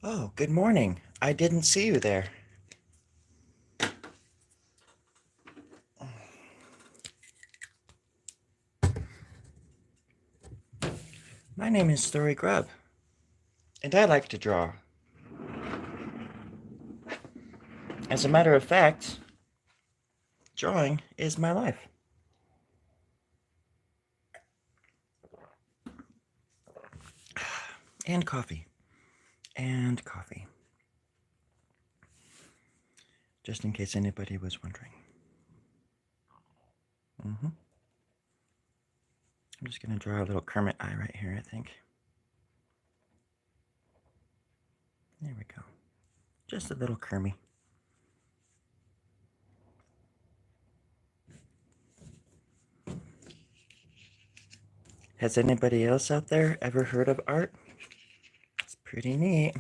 Oh, good morning. I didn't see you there. My name is Storie Grubb, and I like to draw. As a matter of fact, drawing is my life. And coffee. And coffee. Just in case anybody was wondering. I'm just going to draw a little Kermit eye right here, I think. There we go. Just a little Kermit. Has anybody else out there ever heard of art? It's pretty neat.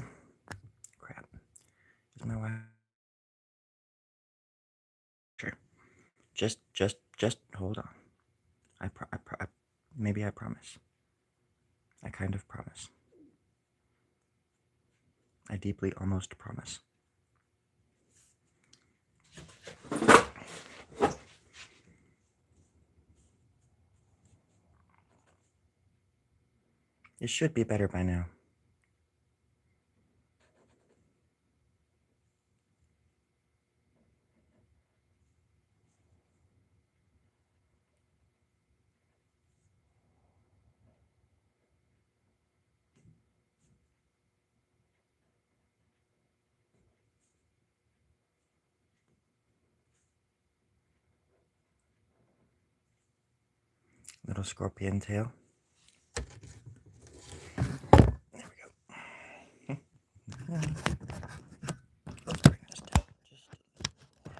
Crap. Is my wife? Sure. Just hold on. Maybe I promise. I kind of promise. I deeply almost promise. It should be better by now. Little scorpion tail. There we go. Let's bring this down just a little more.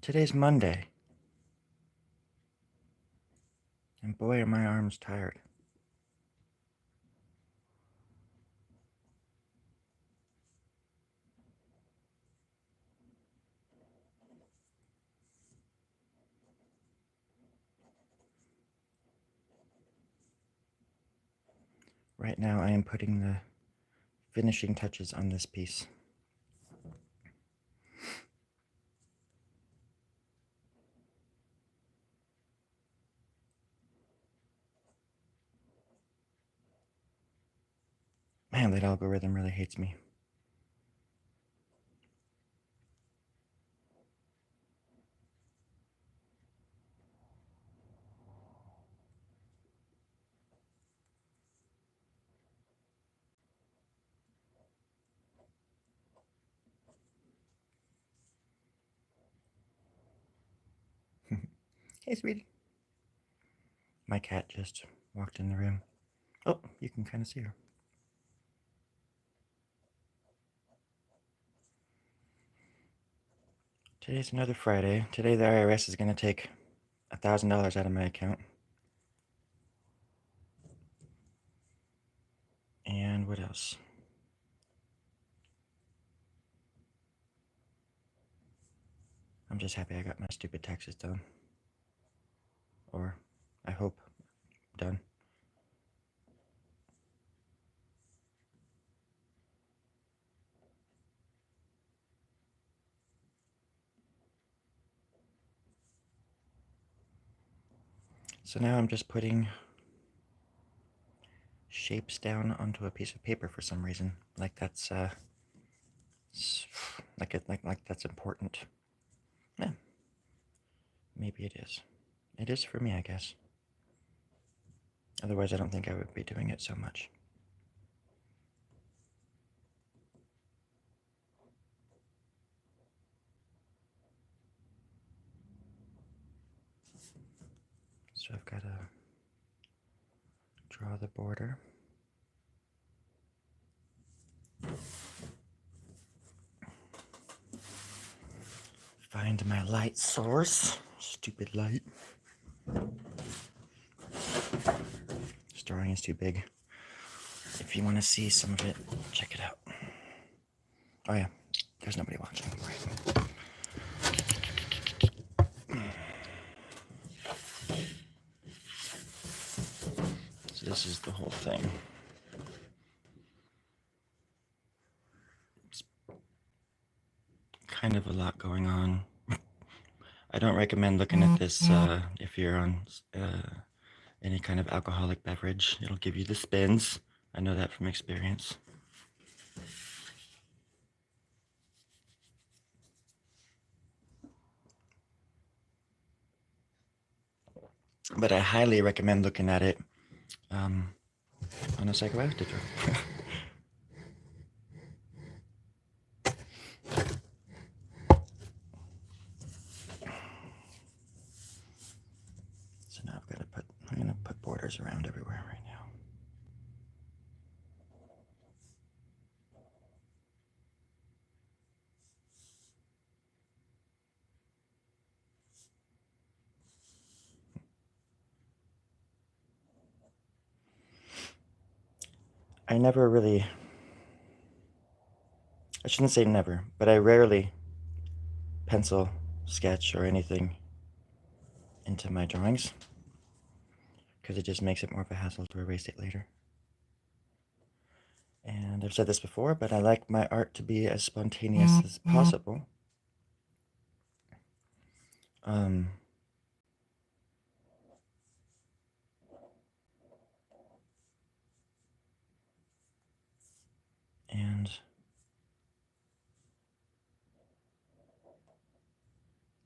Today's Monday, and boy are my arms tired. Right now I am putting the finishing touches on this piece. Man, that algorithm really hates me. Hey, sweetie. My cat just walked in the room. Oh, you can kind of see her. Today's another Friday. Today the IRS is going to take $1,000 out of my account. And what else? I'm just happy I got my stupid taxes done. Or, I hope, done. So now I'm just putting shapes down onto a piece of paper for some reason. Like that's like that's important. Yeah. Maybe it is. It is for me, I guess. Otherwise I don't think I would be doing it so much. So I've got to draw the border. Find my light source. Stupid light. This drawing is too big. If you want to see some of it, check it out. Oh yeah, there's nobody watching. Right. this is the whole thing. It's kind of a lot going on. I don't recommend looking at this if you're on any kind of alcoholic beverage. It'll give you the spins. I know that from experience. But I highly recommend looking at it on a psychoactive drug. So now I'm gonna put borders around everywhere right now. I shouldn't say never, but I rarely pencil, sketch, or anything into my drawings because it just makes it more of a hassle to erase it later. And I've said this before, but I like my art to be as spontaneous as possible. And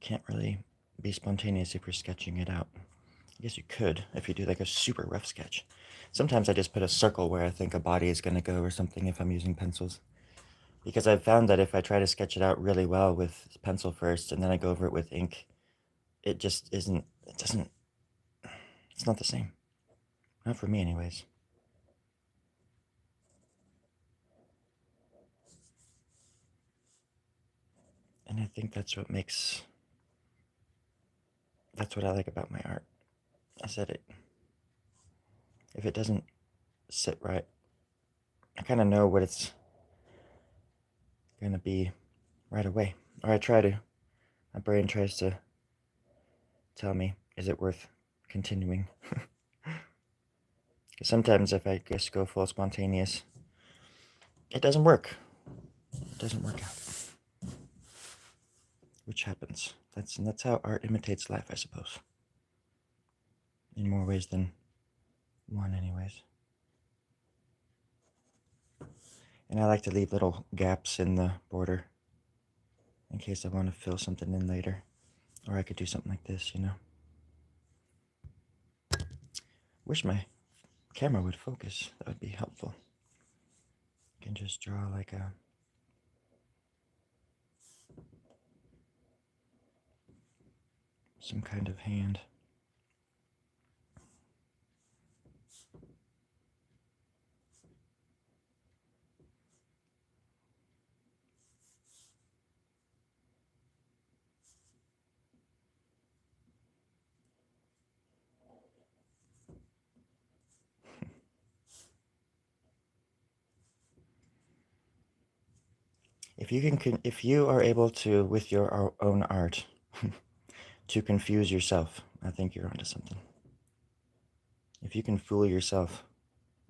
can't really be spontaneous if you're sketching it out. I guess you could if you do like a super rough sketch. Sometimes I just put a circle where I think a body is going to go or something if I'm using pencils. Because I've found that if I try to sketch it out really well with pencil first and then I go over it with ink, it just isn't, it's not the same. Not for me anyways. And I think that's what I like about my art. I said it. If it doesn't sit right, I kind of know what it's going to be right away. Or I try to. My brain tries to tell me, is it worth continuing? Sometimes if I just go full spontaneous, it doesn't work. It doesn't work out. Which happens. That's how art imitates life, I suppose. In more ways than one, anyways. And I like to leave little gaps in the border in case I want to fill something in later. Or I could do something like this, you know. Wish my camera would focus. That would be helpful. You can just draw like some kind of hand. If you are able to, with your own art, to confuse yourself, I think you're onto something. If you can fool yourself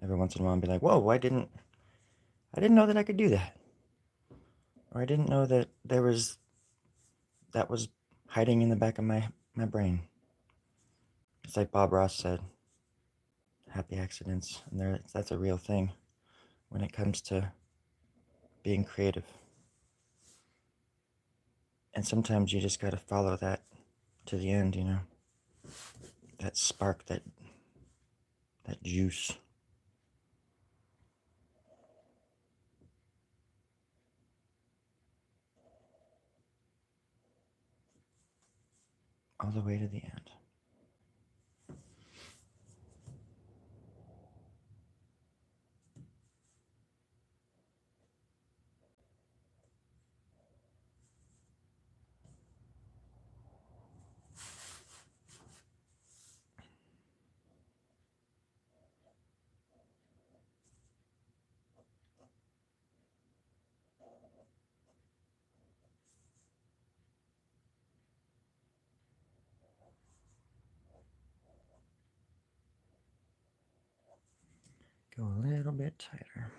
every once in a while and be like, whoa, I didn't know that I could do that. Or I didn't know that that was hiding in the back of my brain. It's like Bob Ross said, happy accidents, and that's a real thing when it comes to being creative. And sometimes you just gotta follow that to the end, you know? That spark, that juice. All the way to the end. Go a little bit tighter.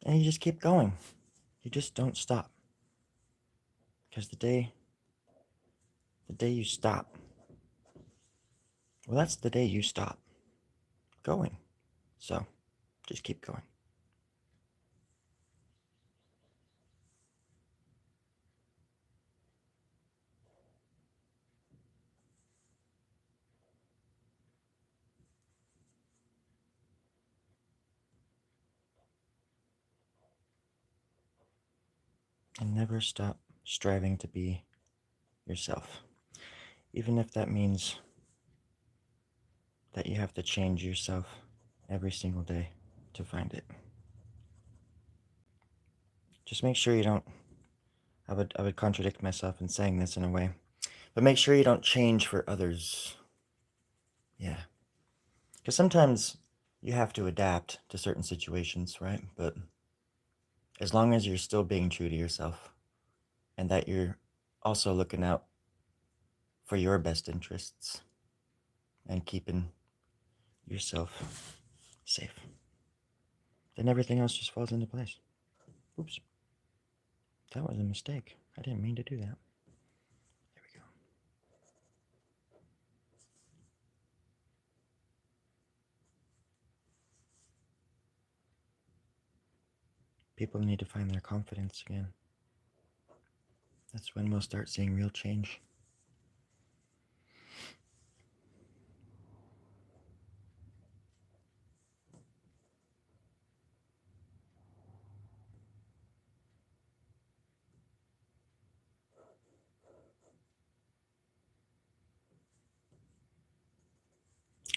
And you just keep going. You just don't stop. Because the day you stop, well, that's the day you stop going. So just keep going. And never stop striving to be yourself. Even if that means that you have to change yourself every single day to find it. Just make sure you don't, I would contradict myself in saying this in a way, but make sure you don't change for others. Yeah. Because sometimes you have to adapt to certain situations, right? But as long as you're still being true to yourself and that you're also looking out for your best interests and keeping yourself safe, then everything else just falls into place. Oops. That was a mistake. I didn't mean to do that. There we go. People need to find their confidence again. That's when we'll start seeing real change.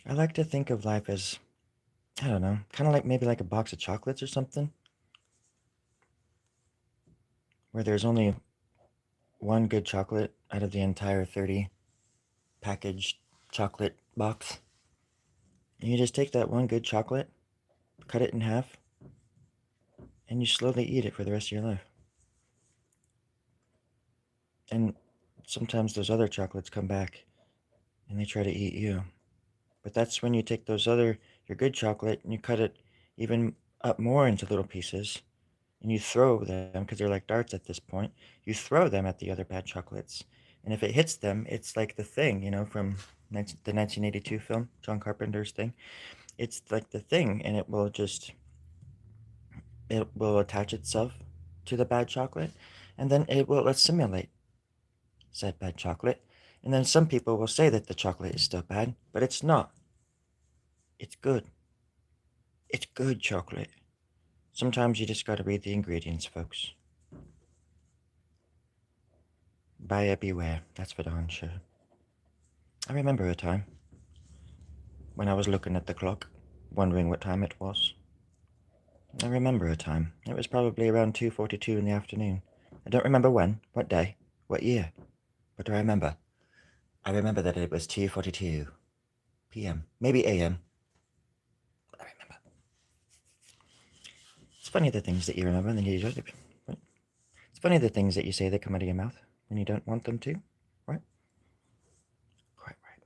I like to think of life as, I don't know, kind of like maybe like a box of chocolates or something, where there's only one good chocolate out of the entire 30 packaged chocolate box. And you just take that one good chocolate, cut it in half, and you slowly eat it for the rest of your life. And sometimes those other chocolates come back and they try to eat you. But that's when you take your good chocolate, and you cut it even up more into little pieces, and you throw them, because they're like darts at this point. You throw them at the other bad chocolates. And if it hits them, it's like The Thing, from the 1982 film, John Carpenter's Thing. It's like The Thing, and it will attach itself to the bad chocolate, and then it will assimilate said bad chocolate. And then some people will say that the chocolate is still bad, but it's not. It's good. It's good chocolate. Sometimes you just gotta read the ingredients, folks. Buyer beware, that's for darn sure. I remember a time when I was looking at the clock, wondering what time it was. I remember a time. It was probably around 2:42 in the afternoon. I don't remember when, what day, what year, but I remember. I remember that it was 2:42 p.m., maybe a.m. I remember. It's funny the things that you remember and then you just... It's funny the things that you say that come out of your mouth when you don't want them to, right? Quite right.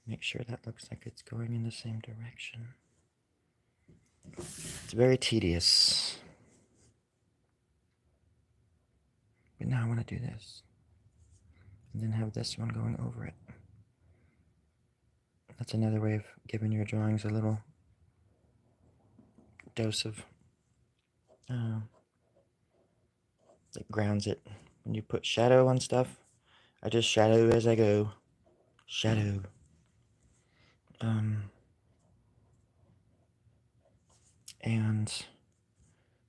Make sure that looks like it's going in the same direction. It's very tedious. But now I want to do this. And then have this one going over it. That's another way of giving your drawings a little dose of, that grounds it. When you put shadow on stuff, I just shadow as I go. Shadow. And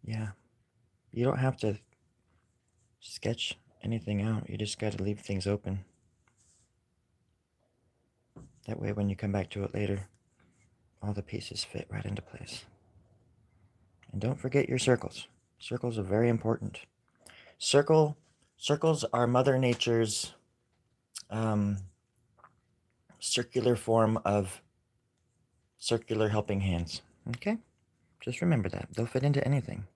yeah, you don't have to sketch anything out. You just got to leave things open. That way when you come back to it later, all the pieces fit right into place. And don't forget your circles. Circles are very important. Circles are Mother Nature's circular form of circular helping hands. Okay? Just remember that. They'll fit into anything.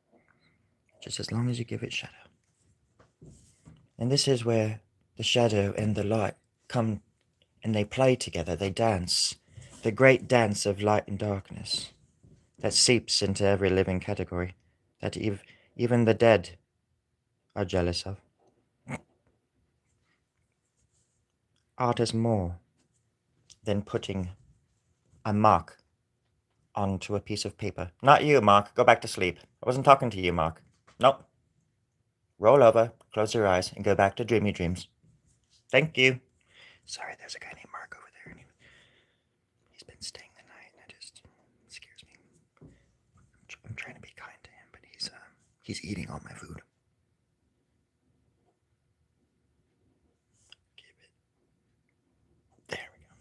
Just as long as you give it shadow. And this is where the shadow and the light come and they play together. They dance. The great dance of light and darkness that seeps into every living category that even the dead are jealous of. Art is more than putting a mark onto a piece of paper. Not you, Mark. Go back to sleep. I wasn't talking to you, Mark. Nope. Roll over, close your eyes, and go back to dreamy dreams. Thank you. Sorry, there's a guy named Mark over there, and he's been staying the night, and it scares me. I'm trying to be kind to him, but he's eating all my food. Give it. There we go.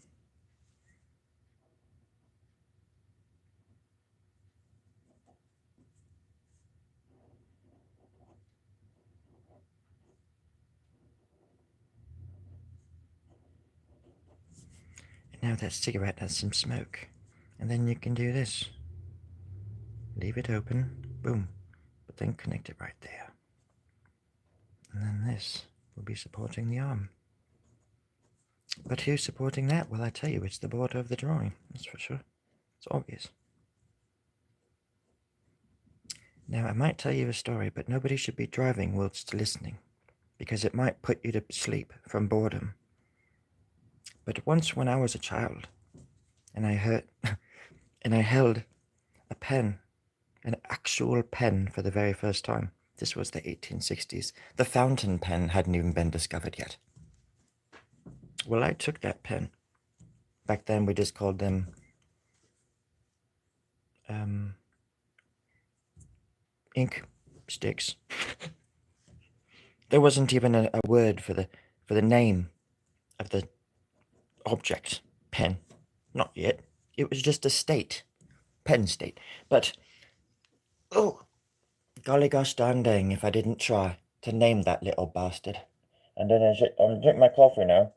And now that cigarette has some smoke, and then you can do this. Leave it open, boom, but then connect it right there. And then this will be supporting the arm. But who's supporting that? Well, I tell you, it's the border of the drawing, that's for sure. It's obvious. Now, I might tell you a story, but nobody should be driving whilst listening, because it might put you to sleep from boredom. But once when I was a child, and I held a pen, an actual pen for the very first time. This was the 1860s. The fountain pen hadn't even been discovered yet. Well, I took that pen. Back then, we just called them ink sticks. There wasn't even a word for the name of the object, pen. Not yet. It was just a state. Penn State. But, oh, golly gosh darn dang if I didn't try to name that little bastard. And then I'm drinking my coffee now.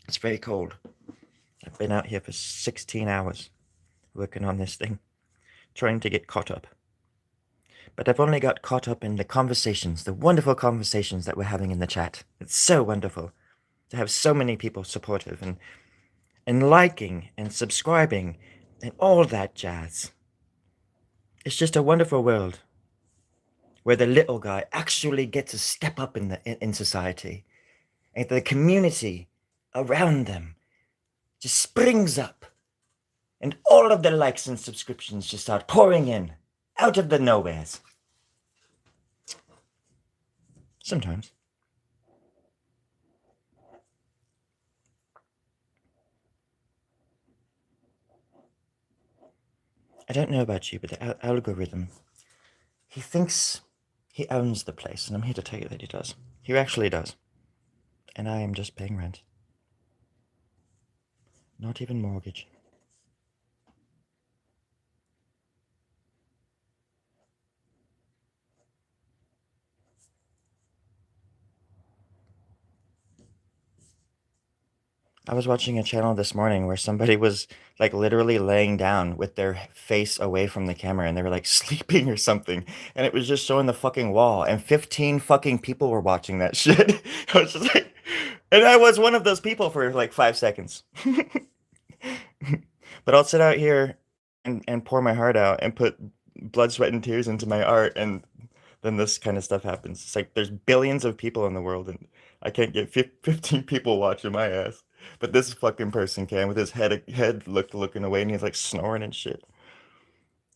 It's very cold. I've been out here for 16 hours working on this thing, trying to get caught up. But I've only got caught up in the conversations, the wonderful conversations that we're having in the chat. It's so wonderful to have so many people supportive and liking and subscribing and all that jazz. It's just a wonderful world where the little guy actually gets to step up in society, and the community around them just springs up, and all of the likes and subscriptions just start pouring in out of the nowheres. Sometimes. I don't know about you, but the algorithm, he thinks he owns the place, and I'm here to tell you that he does. He actually does. And I am just paying rent. Not even mortgage. I was watching a channel this morning where somebody was like literally laying down with their face away from the camera and they were like sleeping or something. And it was just showing the fucking wall. And 15 fucking people were watching that shit. I was just like, and I was one of those people for like 5 seconds. But I'll sit out here and pour my heart out and put blood, sweat, and tears into my art. And then this kind of stuff happens. It's like there's billions of people in the world and I can't get 15 people watching my ass. But this fucking person can with his head looking away and he's like snoring and shit.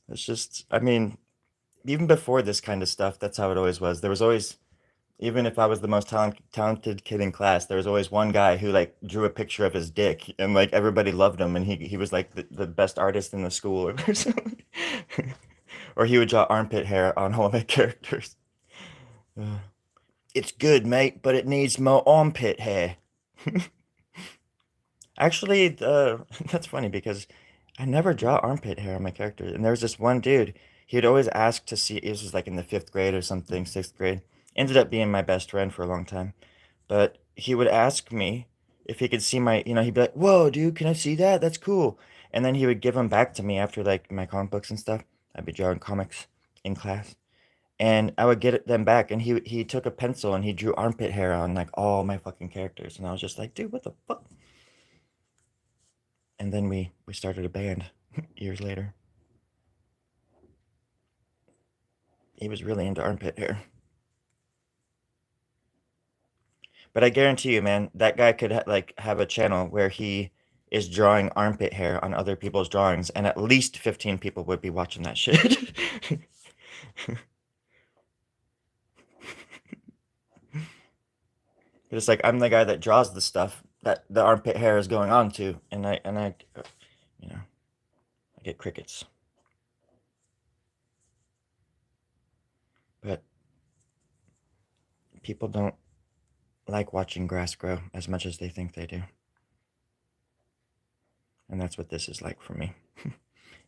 It's just, I mean, even before this kind of stuff, that's how it always was. There was always, even if I was the most talented kid in class, there was always one guy who like drew a picture of his dick and like everybody loved him and he was like the best artist in the school or something. Or he would draw armpit hair on all my characters. It's good, mate, but it needs more armpit hair. Actually, that's funny because I never draw armpit hair on my character. And there was this one dude, he would always ask to see, it was like in the fifth grade or something, sixth grade. Ended up being my best friend for a long time. But he would ask me if he could see my, he'd be like, "Whoa, dude, can I see that? That's cool." And then he would give them back to me after like my comic books and stuff. I'd be drawing comics in class. And I would get them back, and he took a pencil and he drew armpit hair on like all my fucking characters, and I was just like, dude, what the fuck? And then we started a band years later. He was really into armpit hair. But I guarantee you, man, that guy could like have a channel where he is drawing armpit hair on other people's drawings, and at least 15 people would be watching that shit. It's like I'm the guy that draws the stuff that the armpit hair is going on to, and I, you know, I get crickets. But people don't like watching grass grow as much as they think they do. And that's what this is like for me.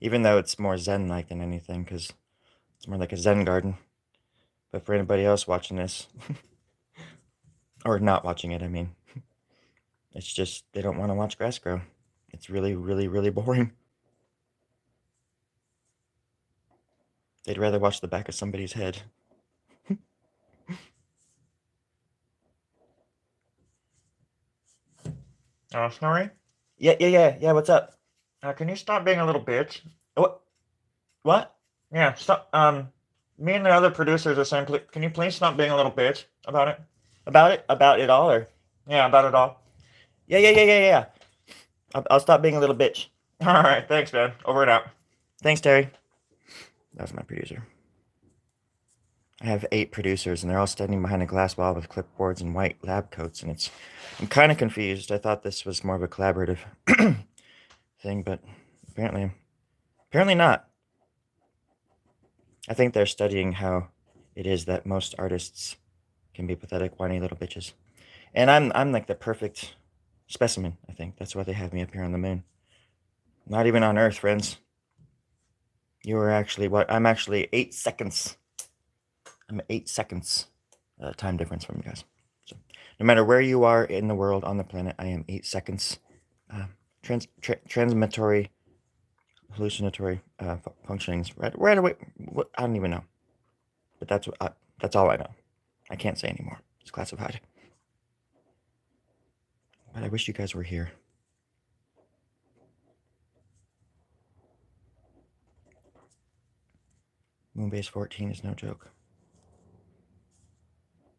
Even though it's more zen-like than anything, because it's more like a zen garden. But for anybody else watching this, or not watching it, I mean, it's just they don't want to watch grass grow. It's really, really, really boring. They'd rather watch the back of somebody's head. Snorri? Yeah. What's up? Can you stop being a little bitch? What? What? Yeah. Stop. Me and the other producers are saying, can you please stop being a little bitch about it? About it? About it all, or? Yeah, about it all. Yeah. I'll stop being a little bitch. All right. Thanks, man. Over and out. Thanks, Terry. That was my producer. I have 8 producers, and they're all standing behind a glass wall with clipboards and white lab coats, and I'm kind of confused. I thought this was more of a collaborative thing, but apparently not. I think they're studying how it is that most artists can be pathetic, whiny little bitches. And I'm like the perfect specimen, I think. That's why they have me up here on the moon. Not even on Earth, friends. You are actually what? I'm actually 8 seconds. I'm 8 seconds time difference from you guys. So no matter where you are in the world, on the planet, I am 8 seconds transitory, hallucinatory functionings. Right away. I don't even know. But that's all I know. I can't say anymore. It's classified. But I wish you guys were here. Moonbase 14 is no joke.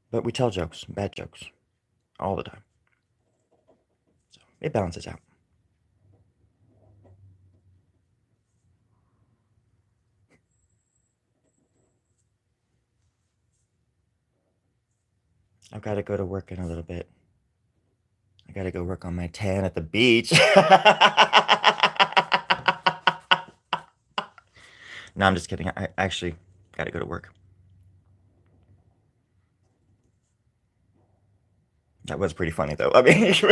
But we tell jokes, bad jokes, all the time. So it balances out. I've got to go to work in a little bit. I got to go work on my tan at the beach. No, I'm just kidding. I actually got to go to work. That was pretty funny, though. I mean, okay.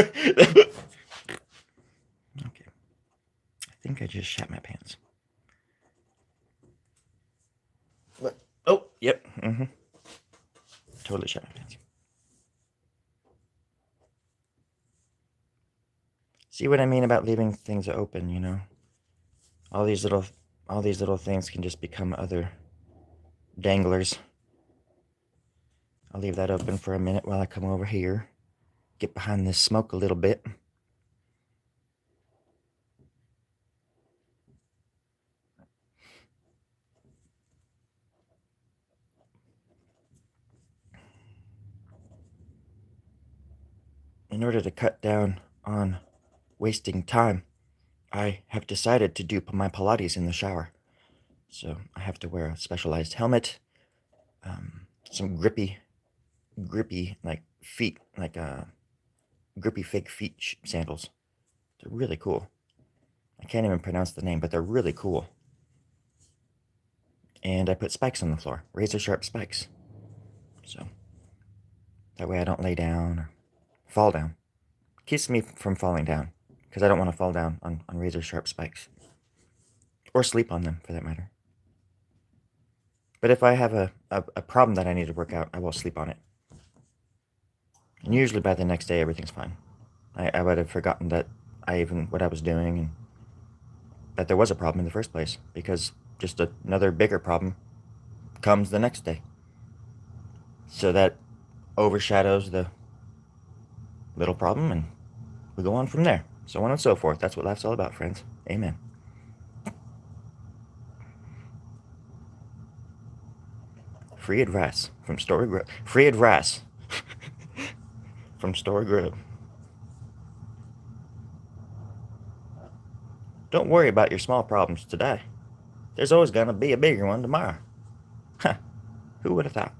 I think I just shat my pants. What? Oh, yep. Totally shat my pants. See what I mean about leaving things open, you know? All these little things can just become other danglers. I'll leave that open for a minute while I come over here. Get behind this smoke a little bit. In order to cut down on wasting time, I have decided to do my Pilates in the shower. So I have to wear a specialized helmet, some grippy, like feet, like grippy fake feet sandals. They're really cool. I can't even pronounce the name, but they're really cool. And I put spikes on the floor, razor sharp spikes. So that way I don't lay down or fall down. keeps me from falling down, because I don't want to fall down on razor sharp spikes. Or sleep on them, for that matter. But if I have a problem that I need to work out, I will sleep on it. And usually by the next day, everything's fine. I would have forgotten that what I was doing, and that there was a problem in the first place, because just another bigger problem comes the next day. So that overshadows the little problem, and we go on from there. So on and so forth. That's what life's all about, friends. Amen. Free advice from Storie Grubb. Free advice from Storie Grubb. Don't worry about your small problems today. There's always gonna be a bigger one tomorrow. Huh. Who would have thought?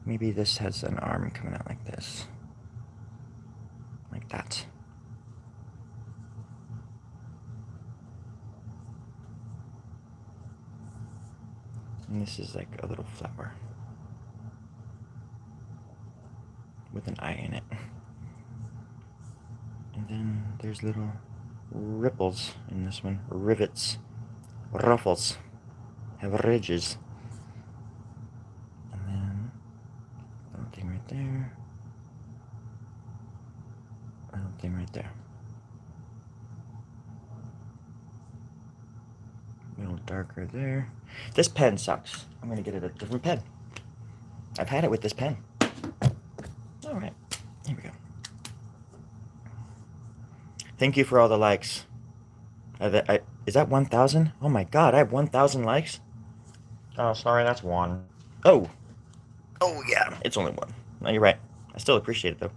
Maybe this has an arm coming out like this. Like that. And this is like a little flower. With an eye in it. And then there's little ripples in this one. Rivets. Ruffles. Have ridges. And then a little thing right there. A little thing right there. A little darker there. This pen sucks. I'm gonna get it a different pen. I've had it with this pen. Alright, here we go. Thank you for all the likes. Is that 1,000? Oh my god, I have 1,000 likes? Oh, sorry, that's one. Oh! Oh yeah, it's only one. No, you're right. I still appreciate it though.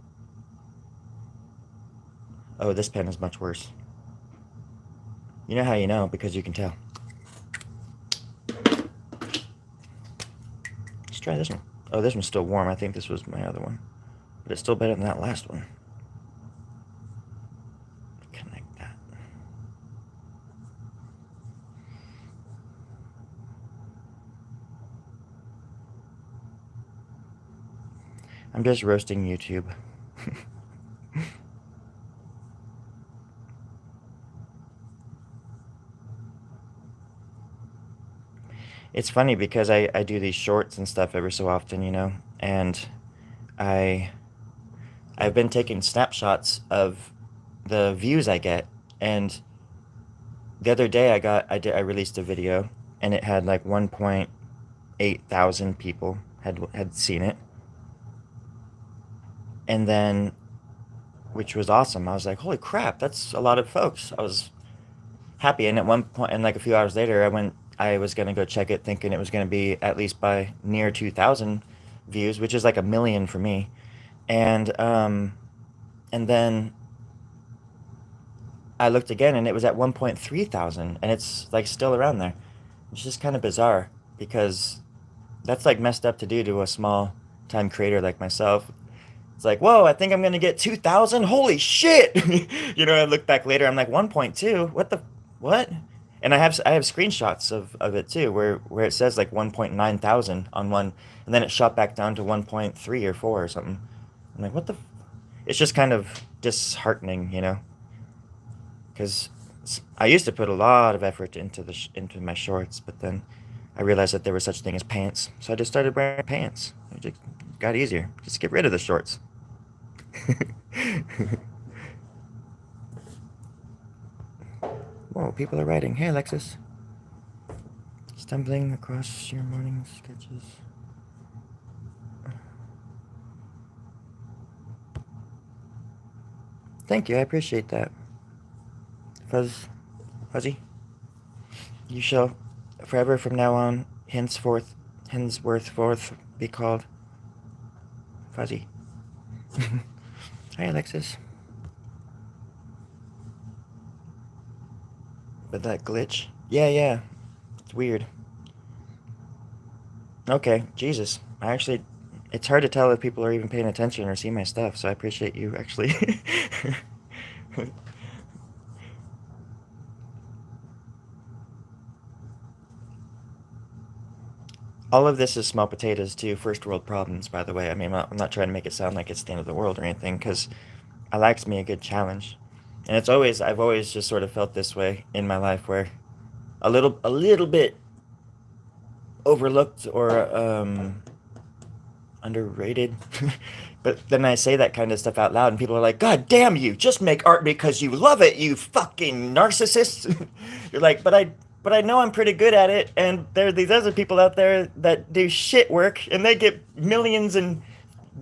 Oh, this pen is much worse. You know how you know? Because you can tell. Let's try this one. Oh, this one's still warm. I think this was my other one. But it's still better than that last one. Connect that. I'm just roasting YouTube. It's funny because I do these shorts and stuff every so often, you know, and I've been taking snapshots of the views I get, and the other day I released a video, and it had like 1.8 thousand people had seen it, and then, which was awesome. I was like, holy crap, that's a lot of folks. I was happy, and at one point, and like a few hours later, I was gonna go check it, thinking it was gonna be at least by near 2,000 views, which is like 1,000,000 for me, and then I looked again, and it was at 1.3 thousand, and it's like still around there. It's just kind of bizarre, because that's like messed up to do to a small time creator like myself. It's like, whoa, I think I'm gonna get 2,000. Holy shit! You know, I look back later, I'm like 1.2. What? And I have screenshots of it too, where it says like 1.9 thousand on one, and then it shot back down to 1.3 or 4 or something. I'm like, what the? It's just kind of disheartening, you know, because I used to put a lot of effort into my shorts, but then I realized that there was such thing as pants, so I just started wearing pants. It just got easier. Just get rid of the shorts. Whoa, people are writing. Hey, Alexis. Stumbling across your morning sketches. Thank you, I appreciate that. Fuzzy. You shall forever from now on, henceforth be called Fuzzy. Hi, Alexis. But that glitch? Yeah. It's weird. Okay, Jesus. It's hard to tell if people are even paying attention or see my stuff, so I appreciate you actually. All of this is small potatoes to first world problems, by the way. I mean, I'm not trying to make it sound like it's the end of the world or anything, because I likes me a good challenge. And I've always just sort of felt this way in my life where a little bit overlooked or underrated. But then I say that kind of stuff out loud, and people are like, "God damn you! Just make art because you love it, you fucking narcissist." You're like, but I know I'm pretty good at it, and there are these other people out there that do shit work, and they get millions and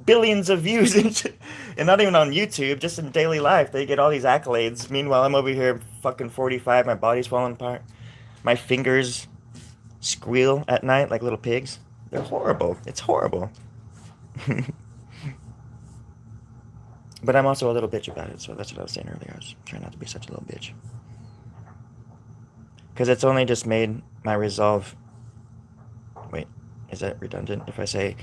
billions of views, and not even on YouTube, just in daily life, they get all these accolades. Meanwhile, I'm over here, fucking 45, my body's falling apart, my fingers squeal at night like little pigs. They're horrible. It's horrible. But I'm also a little bitch about it, so that's what I was saying earlier. I was trying not to be such a little bitch. Because it's only just made my resolve. Wait, is that redundant if I say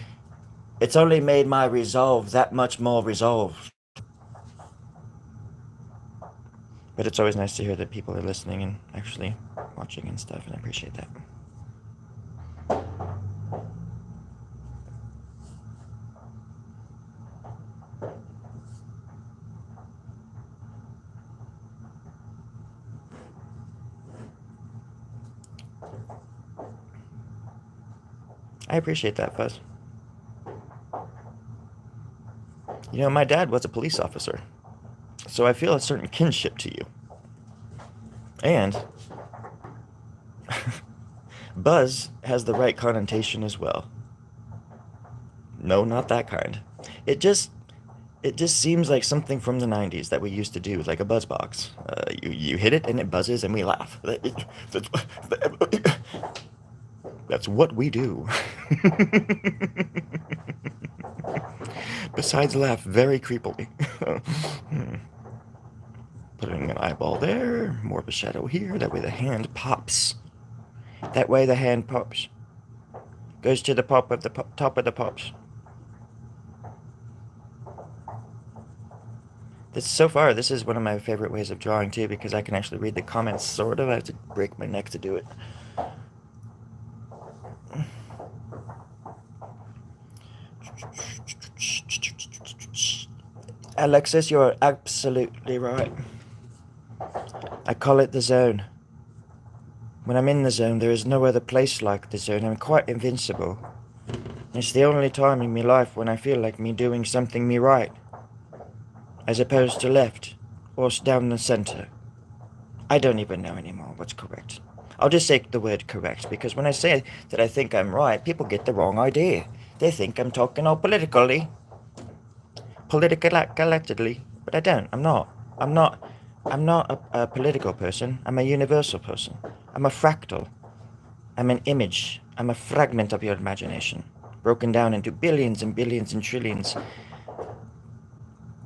it's only made my resolve that much more resolved? But it's always nice to hear that people are listening and actually watching and stuff, and I appreciate that. I appreciate that, Fuzz. You know, my dad was a police officer, so I feel a certain kinship to you. And Buzz has the right connotation as well. No, not that kind. It just it just seems like something from the 90s that we used to do, like a buzz box. You hit it and it buzzes and we laugh. That's what we do. Besides laugh very creepily. Putting an eyeball there, more of a shadow here, that way the hand pops. That way the hand pops. Goes to the top of the pops. So far, this is one of my favorite ways of drawing too, because I can actually read the comments, sort of. I have to break my neck to do it. Alexis, you're absolutely right. I call it the zone. When I'm in the zone, there is no other place like the zone. I'm quite invincible. It's the only time in my life when I feel like me doing something me right, as opposed to left, or down the center. I don't even know anymore what's correct. I'll just say the word correct, because when I say that I think I'm right, people get the wrong idea. They think I'm talking all politically, collectedly, but I don't. I'm not. I'm not. I'm not a political person. I'm a universal person. I'm a fractal. I'm an image. I'm a fragment of your imagination, broken down into billions and billions and trillions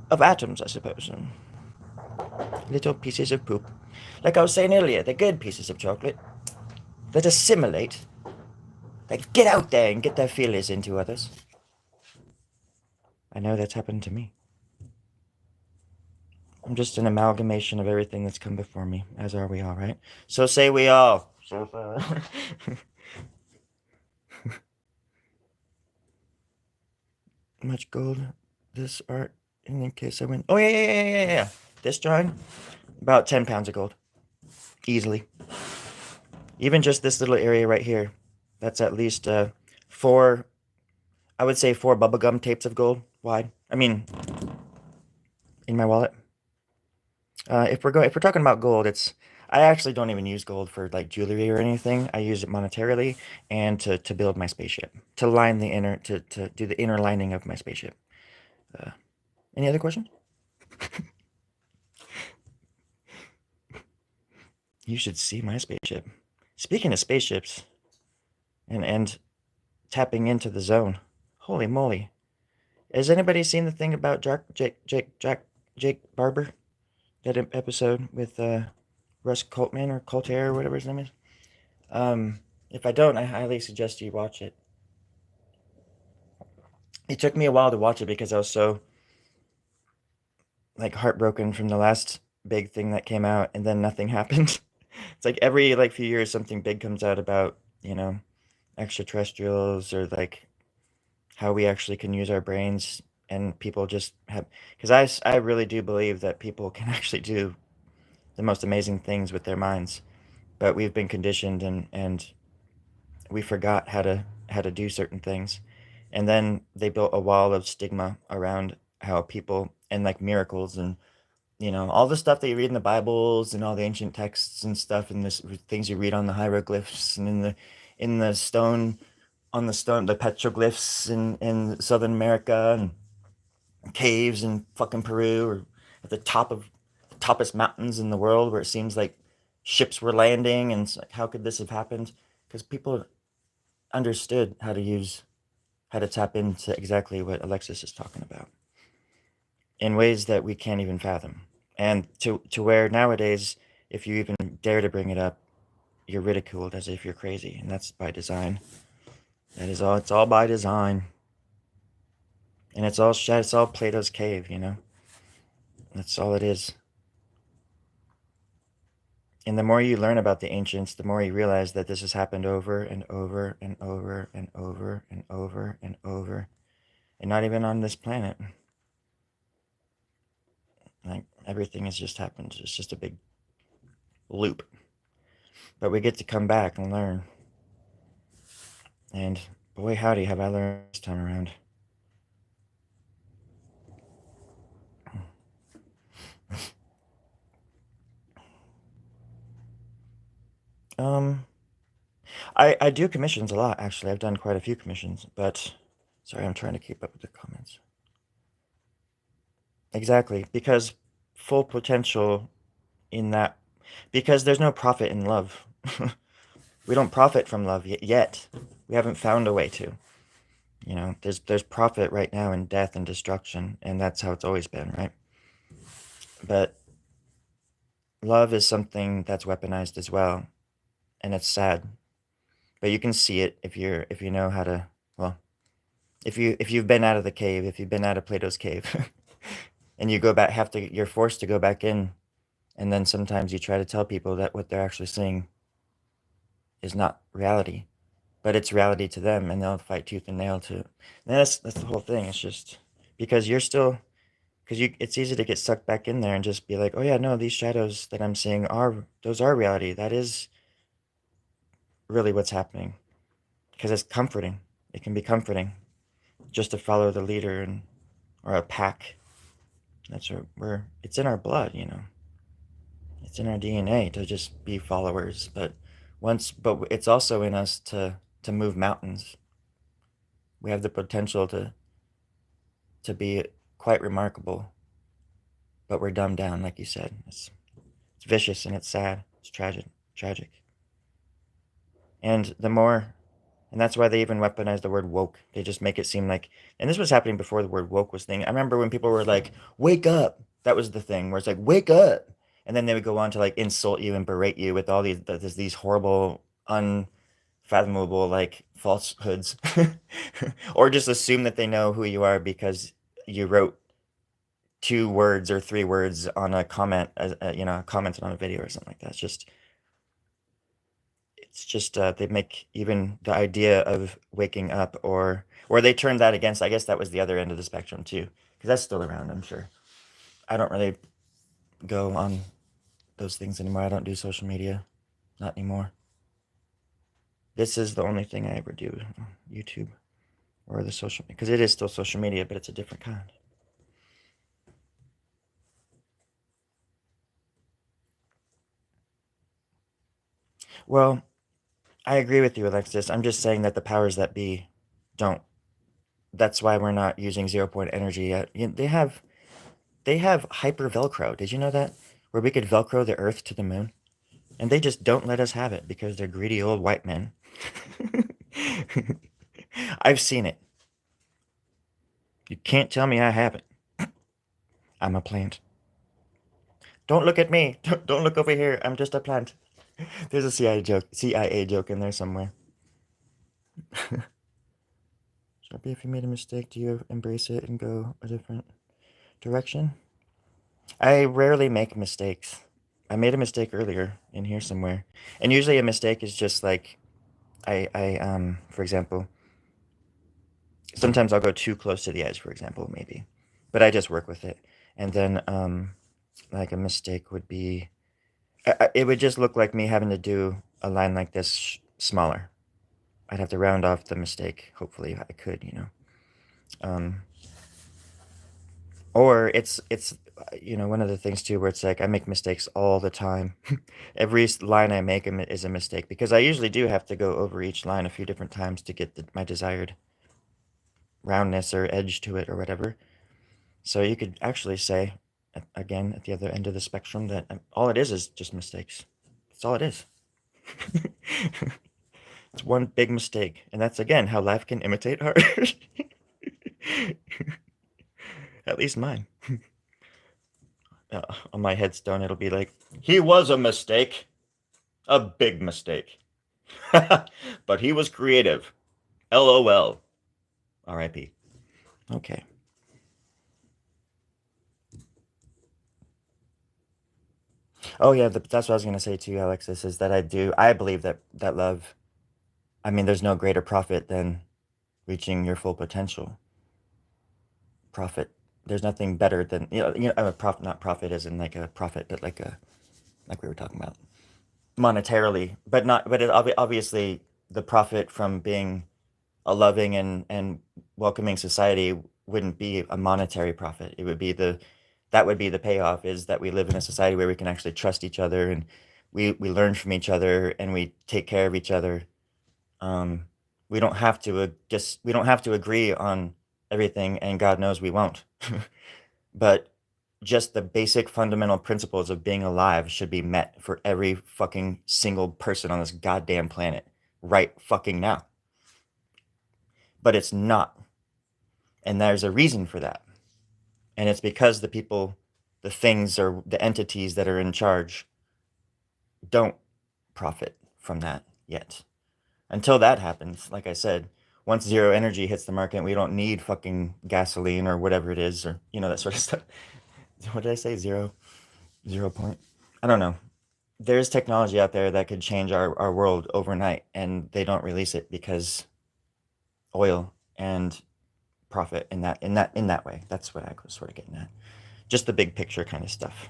of atoms, I suppose. Little pieces of poop. Like I was saying earlier, they're good pieces of chocolate that assimilate, that get out there and get their feelers into others. I know that's happened to me. I'm just an amalgamation of everything that's come before me, as are we all, right? So say we all. So far. Much gold. This art, in case I win. Oh, yeah. This drawing, about 10 pounds of gold. Easily. Even just this little area right here, that's at least four, I would say 4 bubblegum tapes of gold wide. I mean, in my wallet. If we're talking about gold, I actually don't even use gold for like jewelry or anything. I use it monetarily and to build my spaceship, to line the inner to do the inner lining of my spaceship. Any other questions? You should see my spaceship. Speaking of spaceships, and tapping into the zone. Holy moly! Has anybody seen the thing about Jake Barber? That episode with Russ Coltman or Colter or whatever his name is. If I don't, I highly suggest you watch it. It took me a while to watch it because I was so like heartbroken from the last big thing that came out, and then nothing happened. It's like every like few years something big comes out about extraterrestrials or like how we actually can use our brains, and people just have, because I really do believe that people can actually do the most amazing things with their minds, but we've been conditioned, and we forgot how to do certain things. And then they built a wall of stigma around how people, and like miracles, and all the stuff that you read in the Bibles and all the ancient texts and stuff, and this things you read on the hieroglyphs and in the stone, on the stone, the petroglyphs in Southern America, and caves in fucking Peru, or at the top of the toppest mountains in the world, where it seems like ships were landing, and it's like, how could this have happened? Because people understood how to tap into exactly what Alexis is talking about in ways that we can't even fathom. And to where nowadays, if you even dare to bring it up, you're ridiculed as if you're crazy, and that's by design. That is all. It's all by design, and it's all Plato's cave. That's all it is. And the more you learn about the ancients, the more you realize that this has happened over and over and over and over and over and over, and not even on this planet. Like everything has just happened. It's just a big loop. But we get to come back and learn. And boy, howdy, have I learned this time around. Um, I do commissions a lot, actually. I've done quite a few commissions, but sorry, I'm trying to keep up with the comments. Exactly, because full potential in that, because there's no profit in love. We don't profit from love yet. We haven't found a way to. There's profit right now in death and destruction, and that's how it's always been, right? But love is something that's weaponized as well, and it's sad. But you can see it if you know how to, well, if you've been out of the cave, if you've been out of Plato's cave, and you go back, you're forced to go back in, and then sometimes you try to tell people that what they're actually seeing is not reality, but it's reality to them, and they'll fight tooth and nail to. And that's the whole thing. It's just because you're still, because it's easy to get sucked back in there and just be like, oh yeah, no, these shadows that I'm seeing are reality. That is really what's happening, because it's comforting. It can be comforting just to follow the leader, or a pack. That's what it's in our blood. It's in our DNA to just be followers, but it's also in us to move mountains. We have the potential to be quite remarkable, but we're dumbed down, like you said. It's vicious, and it's sad. It's tragic. And and that's why they even weaponize the word woke. They just make it seem like, and this was happening before the word woke was thing. I remember when people were like, "Wake up!" That was the thing, where it's like, "Wake up!" And then they would go on to like insult you and berate you with all these horrible, unfathomable like falsehoods, or just assume that they know who you are because you wrote 2 words or 3 words on a comment, commented on a video or something like that. It's just they make even the idea of waking up, or they turn that against. I guess that was the other end of the spectrum too, because that's still around, I'm sure. I don't really go on those things anymore. I don't do social media, not anymore. This is the only thing I ever do, YouTube or the social, because it is still social media, but it's a different kind. Well, I agree with you, Alexis. I'm just saying that the powers that be don't. That's why we're not using 0 point energy yet. They have hyper Velcro. Did you know that? Where we could Velcro the Earth to the moon, and they just don't let us have it because they're greedy old white men. I've seen it. You can't tell me I haven't. I'm a plant. Don't look at me. Don't look over here. I'm just a plant. There's a CIA joke in there somewhere. Sharpie, if you made a mistake, do you embrace it and go a different direction? I rarely make mistakes. I made a mistake earlier in here somewhere. And usually a mistake is just like For example, sometimes I'll go too close to the edge, for example, maybe, but I just work with it. And then, like a mistake would be, it would just look like me having to do a line like this smaller. I'd have to round off the mistake. Hopefully, I could, Um, or it's one of the things too where it's like I make mistakes all the time. Every line I make is a mistake because I usually do have to go over each line a few different times to get my desired roundness or edge to it or whatever. So you could actually say, again, at the other end of the spectrum, that all it is just mistakes. That's all it is. It's one big mistake, and that's again how life can imitate art. At least mine. On my headstone, it'll be like, he was a mistake, a big mistake, but he was creative. LOL. RIP. Okay. Oh yeah, that's what I was gonna say to you, Alexis, is that I believe that love. I mean, there's no greater profit than reaching your full potential. Profit. There's nothing better than a profit. Not profit as in like a profit, but like we were talking about monetarily, but not. But obviously, the profit from being a loving and welcoming society wouldn't be a monetary profit. It would be that would be the payoff, is that we live in a society where we can actually trust each other, and we learn from each other, and we take care of each other. Um, we don't have to just we don't have to agree on everything, and God knows we won't. But just the basic fundamental principles of being alive should be met for every fucking single person on this goddamn planet right fucking now. But it's not. And there's a reason for that. And it's because the people, the things, or the entities that are in charge don't profit from that yet. Until that happens, like I said, once zero energy hits the market, we don't need fucking gasoline or whatever it is, or that sort of stuff. What did I say? Zero point. I don't know. There's technology out there that could change our world overnight, and they don't release it because oil and profit in that way. That's what I was sort of getting at. Just the big picture kind of stuff.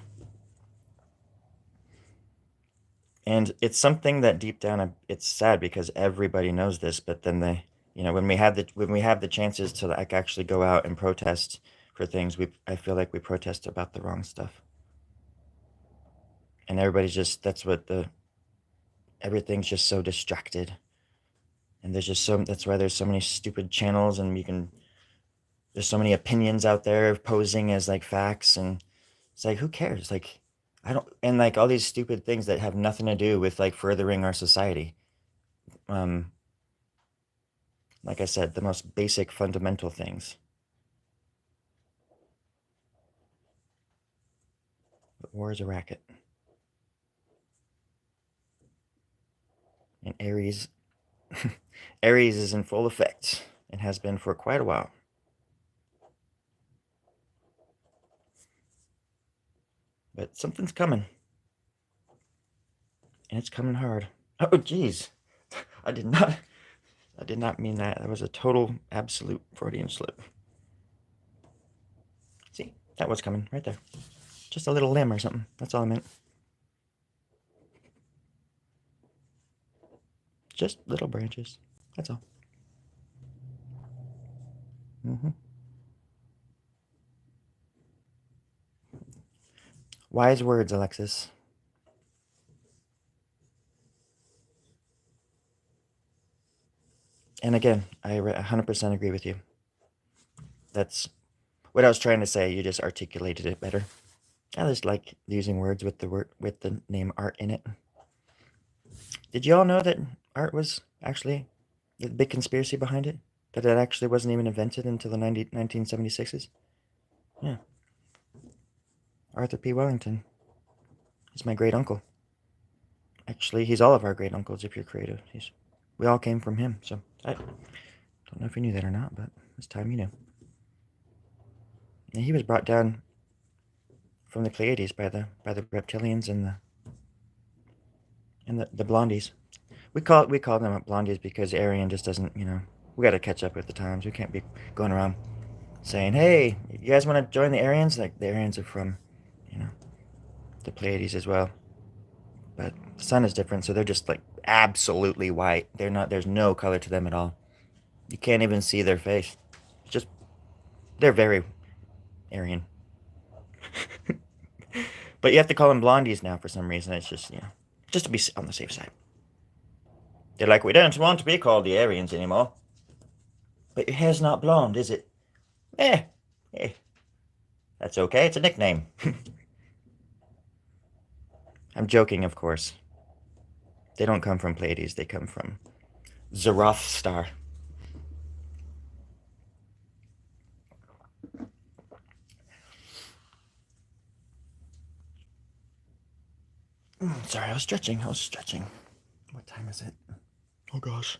And it's something that deep down, it's sad because everybody knows this, but then when we have the chances to like actually go out and protest for things, I feel like we protest about the wrong stuff. And everybody's just everything's just so distracted. And that's why there's so many stupid channels, and there's so many opinions out there posing as like facts, and it's like, who cares? Like, I don't, and like all these stupid things that have nothing to do with like furthering our society. Um, like I said, the most basic fundamental things. But war is a racket. And Aries, Aries is in full effect and has been for quite a while. But something's coming. And it's coming hard. Oh, geez. I did not. I did not mean that. That was a total, absolute Freudian slip. See, that was coming right there. Just a little limb or something. That's all I meant. Just little branches. That's all. Hmm. Wise words, Alexis. And again, I 100% agree with you. That's what I was trying to say. You just articulated it better. I just like using words with the name art in it. Did you all know that art was actually the big conspiracy behind it? That it actually wasn't even invented until the 1976s? Yeah. Arthur P. Wellington. He's my great uncle. Actually, he's all of our great uncles if you're creative. We all came from him, so I don't know if you knew that or not, but this time you knew. And he was brought down from the Pleiades by the reptilians and the blondies. we call them blondies because Aryan just doesn't, we got to catch up with the times. We can't be going around saying, "Hey, you guys want to join the Aryans?" Like the Aryans are from, you know, the Pleiades as well, but the sun is different, so they're just like absolutely white. They're not. There's no color to them at all. You can't even see their face. It's just they're very Aryan. But you have to call them blondies now for some reason. It's just just to be on the safe side. They're like, we don't want to be called the Aryans anymore. But your hair's not blonde, is it? Eh, eh. That's okay. It's a nickname. I'm joking, of course. They don't come from Pleiades. They come from Zeroth Star. Sorry, I was stretching. I was stretching. What time is it? Oh gosh.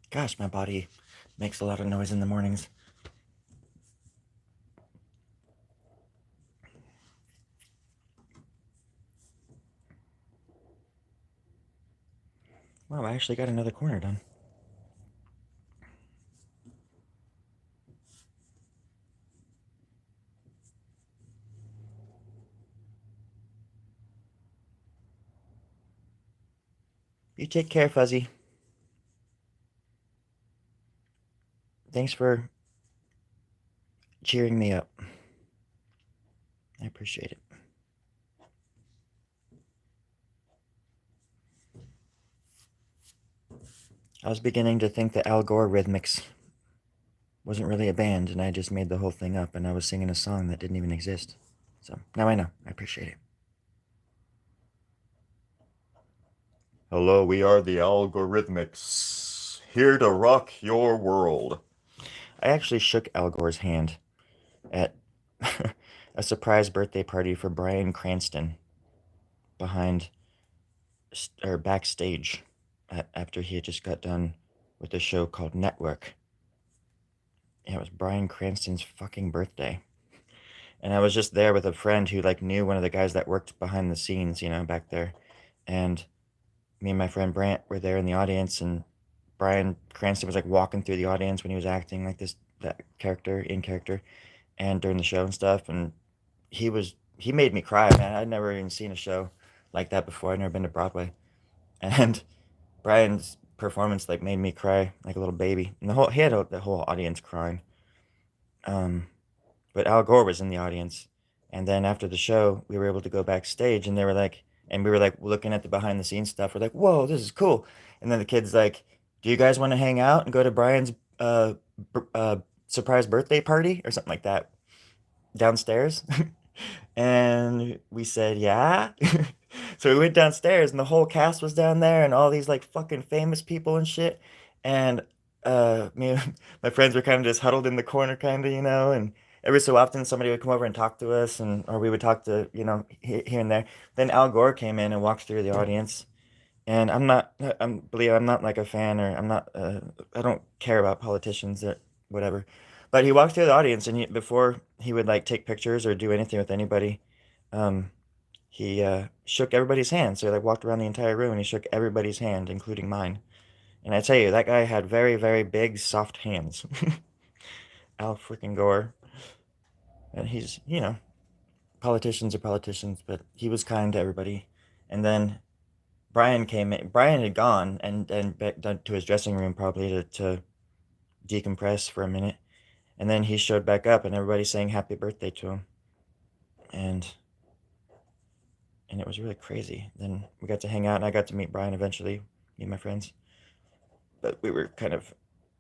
Gosh, my body makes a lot of noise in the mornings. Wow, I actually got another corner done. You take care, Fuzzy. Thanks for cheering me up. I appreciate it. I was beginning to think that Algorithmics wasn't really a band, and I just made the whole thing up, and I was singing a song that didn't even exist. So now I know. I appreciate it. Hello, we are the Algorithmics, here to rock your world. I actually shook Al Gore's hand at a surprise birthday party for Bryan Cranston behind or backstage after he had just got done with a show called Network. Yeah, it was Bryan Cranston's fucking birthday. And I was just there with a friend who like knew one of the guys that worked behind the scenes, back there. And me and my friend Brant were there in the audience, and Bryan Cranston was like walking through the audience when he was acting like this that character in character and during the show and stuff. And he made me cry, man. I'd never even seen a show like that before. I'd never been to Broadway. And Brian's performance like made me cry like a little baby. And he had the whole audience crying. Um, but Al Gore was in the audience. And then after the show, we were able to go backstage, and they were like, and we were like looking at the behind the scenes stuff. We're like, whoa, this is cool. And then the kid's like, do you guys want to hang out and go to Brian's surprise birthday party or something like that downstairs? And we said, yeah. So we went downstairs, and the whole cast was down there, and all these like fucking famous people and shit. And me and my friends were kind of just huddled in the corner, kind of, and every so often somebody would come over and talk to us, and or we would talk to, here and there. Then Al Gore came in and walked through the audience. And I'm not like a fan, or I don't care about politicians or whatever. But he walked through the audience, and before he would like take pictures or do anything with anybody, um, he shook everybody's hand. So he like walked around the entire room, and he shook everybody's hand, including mine. And I tell you, that guy had very, very big, soft hands. Al freaking Gore. And he's, politicians are politicians, but he was kind to everybody. And then Brian came in. Brian had gone and back down to his dressing room probably to decompress for a minute, and then he showed back up, and everybody sang happy birthday to him, and and it was really crazy. Then we got to hang out, and I got to meet Brian eventually, me and my friends, but we were kind of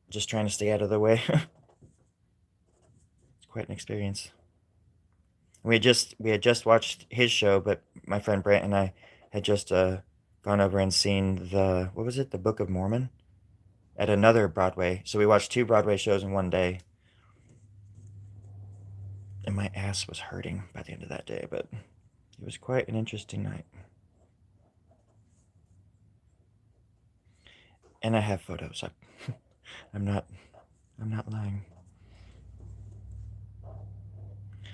just trying to stay out of the way. quite an experience. We had just watched his show, but my friend Brant and I had just gone over and seen the what was it, the Book of Mormon, at another Broadway. So we watched two Broadway shows in one day, and my ass was hurting by the end of that day. But it was quite an interesting night, and I have photos. I'm not I'm not lying.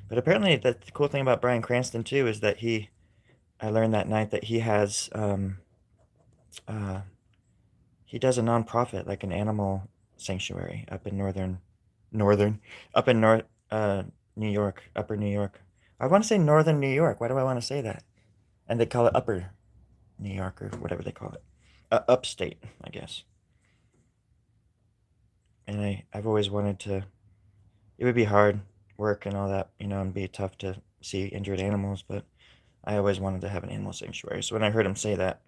But apparently, the cool thing about Bryan Cranston too is that I learned that night that uh, he does a nonprofit, like an animal sanctuary up in northern, up in New York, upper New York. I want to say northern New York. Why do I want to say that? And they call it upper New York or whatever they call it, upstate, I guess. And I've always wanted to. It would be hard work and all that, and be tough to see injured animals, but I always wanted to have an animal sanctuary. So when I heard him say that,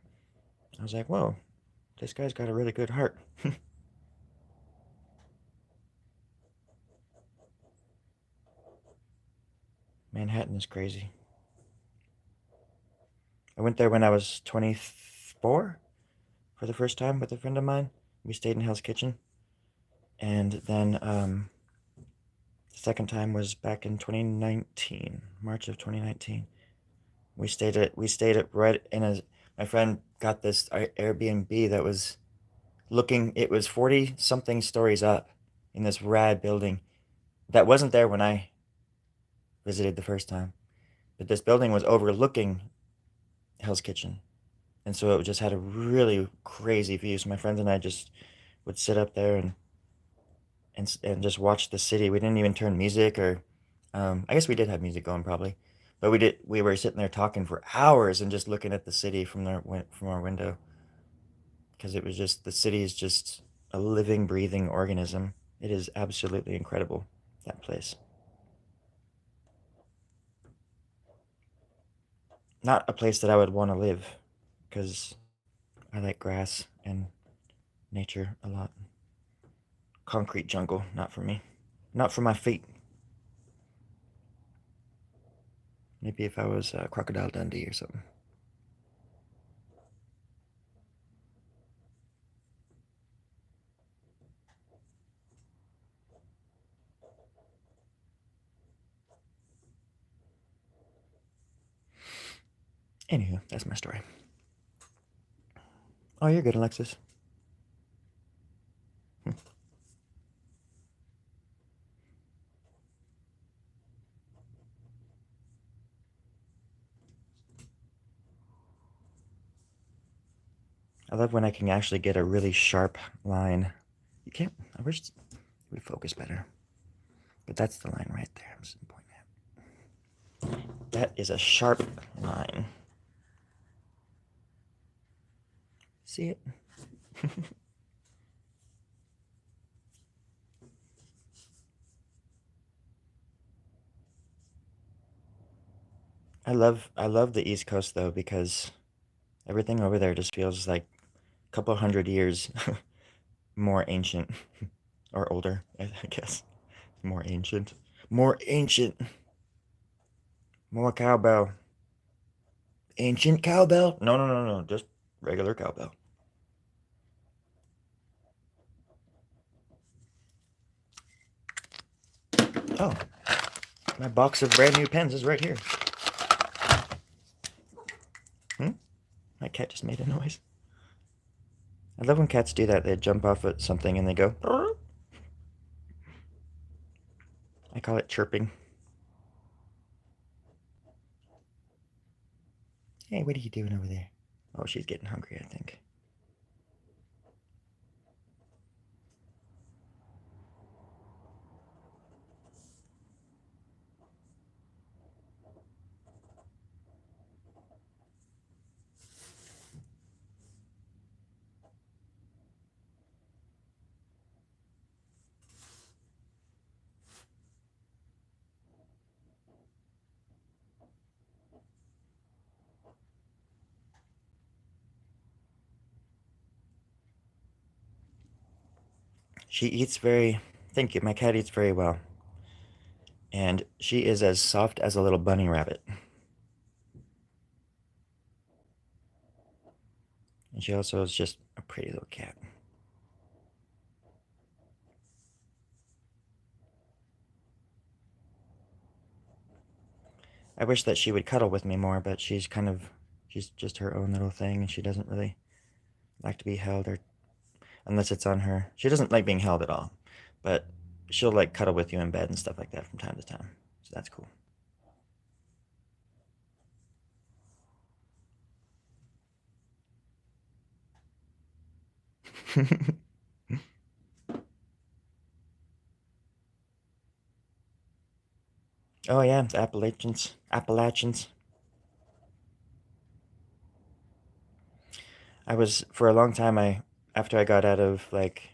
I was like, whoa, this guy's got a really good heart. Manhattan is crazy. I went there when I was 24 for the first time with a friend of mine. We stayed in Hell's Kitchen. And then the second time was back in 2019, March of 2019. We stayed at right in a my friend got this Airbnb that was it was 40 something stories up in this rad building that wasn't there when I visited the first time. But this building was overlooking Hell's Kitchen. And so it just had a really crazy view. So my friends and I just would sit up there and just watch the city. We didn't even turn music or, I guess we did have music going probably, but we were sitting there talking for hours and just looking at the city from our window because it was just the city is just a living, breathing organism. It is absolutely incredible, that place. Not a place that I would want to live because I like grass and nature a lot. Concrete jungle, not for me. Not for my feet. Maybe if I was Crocodile Dundee or something. Anywho, that's my story. Oh, you're good, Alexis. I love when I can actually get a really sharp line. You can't. I wish it would focus better. But that's the line right there. I'm just pointing at. That is a sharp line. See it? I love the East Coast though because everything over there just feels like a couple hundred years more ancient or older, I guess. More ancient. More ancient. More cowbell. Ancient cowbell? No, no, no, no. Just regular cowbell. Oh, my box of brand new pens is right here. Hmm? My cat just made a noise. I love when cats do that. They jump off at something and they go. "Brr." I call it chirping. Hey, what are you doing over there? Oh, she's getting hungry, I think. She eats very. Thank you. My cat eats very well. And she is as soft as a little bunny rabbit. And she also is just a pretty little cat. I wish that she would cuddle with me more, but she's just her own little thing, and she doesn't really like to be held, or unless it's on her. She doesn't like being held at all, but she'll like cuddle with you in bed and stuff like that from time to time. So that's cool. Oh yeah, the Appalachians. Appalachians. I was for a long time. I After I got out of like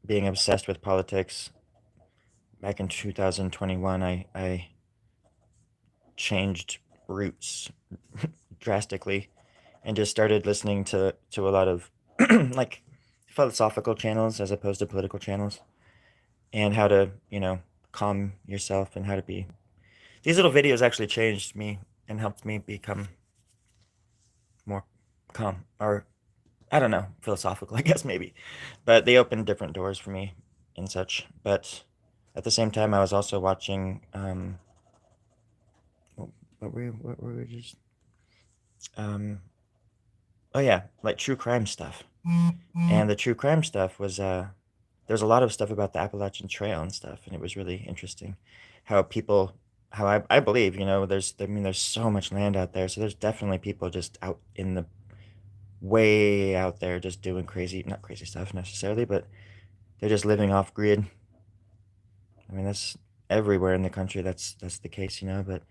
being obsessed with politics back in 2021, I changed routes drastically and just started listening to a lot of like philosophical channels as opposed to political channels, and how to calm yourself, and how to be. These little videos actually changed me and helped me become more calm, or I don't know, philosophical, I guess maybe. But they opened different doors for me and such. But at the same time, I was also watching. What were we just? Um, oh yeah, like true crime stuff. And the true crime stuff was there's a lot of stuff about the Appalachian Trail and stuff, and it was really interesting how people how I believe, there's so much land out there, so there's definitely people just out in the way out there just doing crazy, not crazy stuff necessarily, but they're just living off grid. I mean, that's everywhere in the country. That's the case, but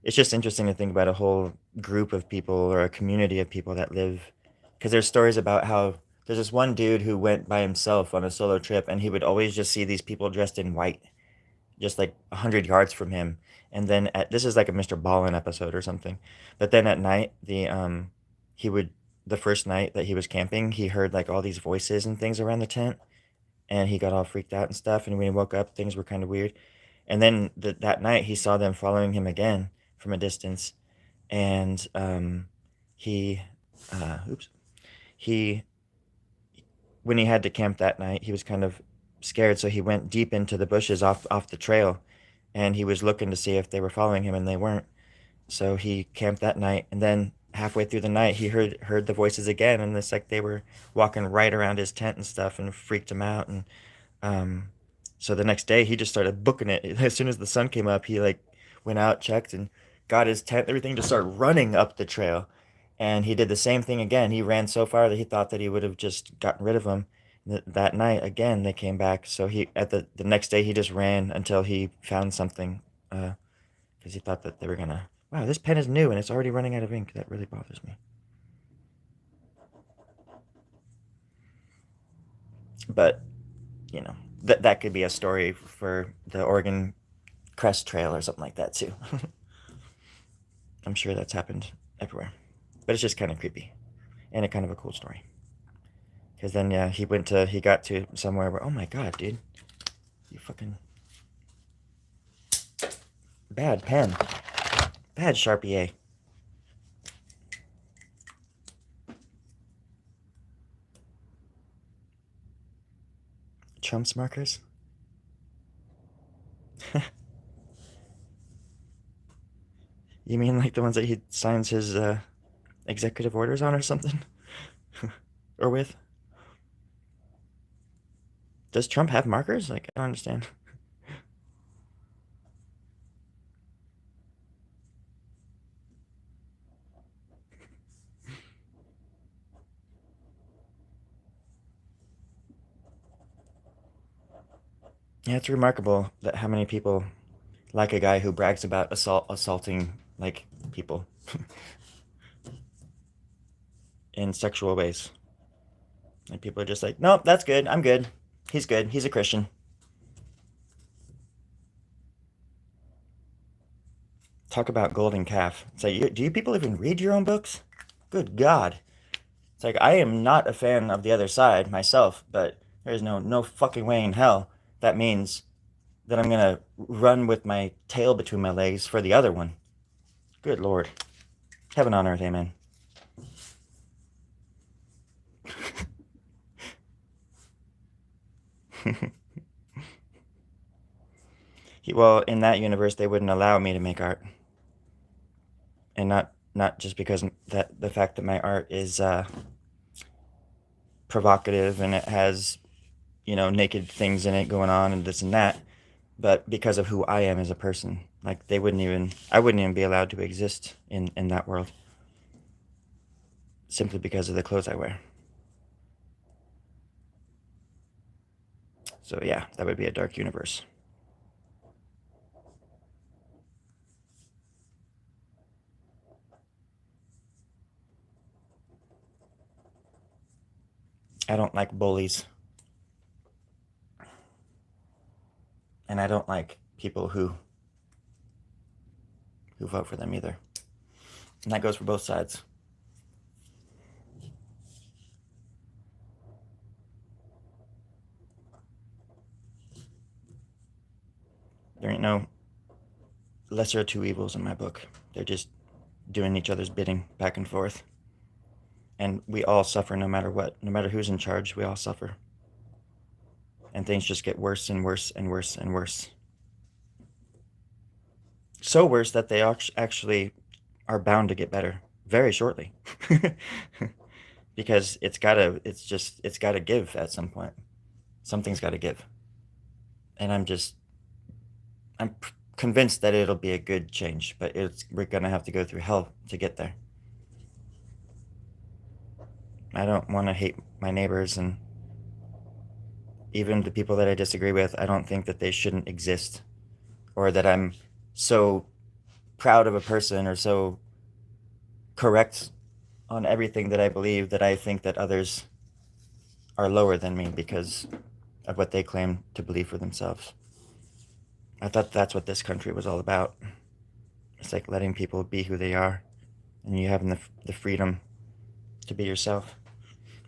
it's just interesting to think about a whole group of people or a community of people that live, because there's stories about how there's this one dude who went by himself on a solo trip, and he would always just see these people dressed in white just like 100 yards from him. And then this is like a Mr. Ballin episode or something. But then at night, he would the first night that he was camping, he heard like all these voices and things around the tent, and he got all freaked out and stuff. And when he woke up, things were kind of weird. And then that night, he saw them following him again from a distance, and he, oops, he when he had to camp that night, he was kind of scared, so he went deep into the bushes off the trail, and he was looking to see if they were following him, and they weren't. So he camped that night, and then halfway through the night, he heard the voices again, and it's like they were walking right around his tent and stuff, and freaked him out. And um, so the next day, he just started booking it. As soon as the sun came up, he like went out, checked, and got his tent, everything, just started running up the trail. And he did the same thing again. He ran so far that he thought that he would have just gotten rid of him. That night again, they came back. So he at the next day, he just ran until he found something, because he thought that they were gonna. Wow, this pen is new and it's already running out of ink. That really bothers me. But that could be a story for the Oregon Crest Trail or something like that too. I'm sure that's happened everywhere, but it's just kind of creepy and a kind of a cool story. Because then, yeah, he got to somewhere where, oh my god, dude, you fucking bad pen, bad Sharpie A. Trump's markers. You mean like the ones that he signs his executive orders on or something, or with? Does Trump have markers? Like, I don't understand. Yeah, it's remarkable that how many people like a guy who brags about assaulting like people in sexual ways. And people are just like, nope, that's good. I'm good. He's good. He's a Christian. Talk about golden calf. It's like, do you people even read your own books? Good God. It's like, I am not a fan of the other side myself, but there's no fucking way in hell that means that I'm gonna run with my tail between my legs for the other one. Good Lord. Heaven on earth, amen. Well, in that universe, they wouldn't allow me to make art, and not just because that the fact that my art is provocative and it has naked things in it going on and this and that, but because of who I am as a person. Like I wouldn't even be allowed to exist in that world simply because of the clothes I wear. So yeah, that would be a dark universe. I don't like bullies, and I don't like people who vote for them either. And that goes for both sides. There ain't no lesser of two evils in my book. They're just doing each other's bidding back and forth. And we all suffer no matter what. No matter who's in charge, we all suffer. And things just get worse and worse and worse and worse. So worse that they actually are bound to get better very shortly. Because it's gotta give at some point. Something's gotta give. And I'm convinced that it'll be a good change, but we're gonna have to go through hell to get there. I don't want to hate my neighbors, and even the people that I disagree with. I don't think that they shouldn't exist, or that I'm so proud of a person or so correct on everything that I believe that I think that others are lower than me because of what they claim to believe for themselves. I thought that's what this country was all about. It's like letting people be who they are, and you having the freedom to be yourself.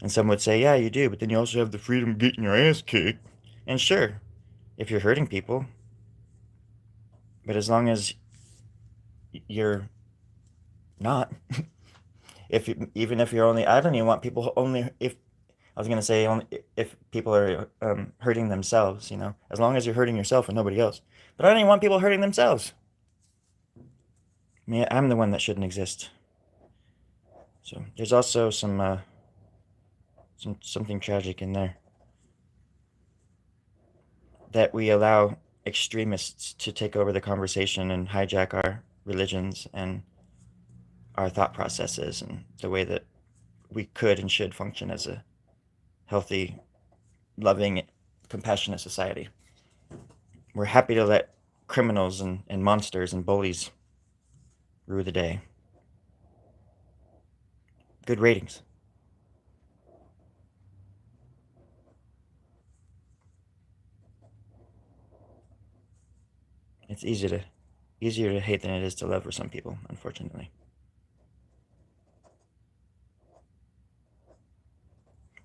And some would say, yeah, you do, but then you also have the freedom of getting your ass kicked. And sure, if you're hurting people, but as long as you're not, even if you're only, I don't even want people only if I was gonna say only if people are hurting themselves, as long as you're hurting yourself and nobody else. But I don't even want people hurting themselves. I mean, I'm the one that shouldn't exist. So there's also something tragic in there that we allow extremists to take over the conversation and hijack our religions and our thought processes and the way that we could and should function as a healthy, loving, compassionate society. We're happy to let criminals and monsters and bullies rue the day. Good ratings. It's easier to hate than it is to love for some people, unfortunately.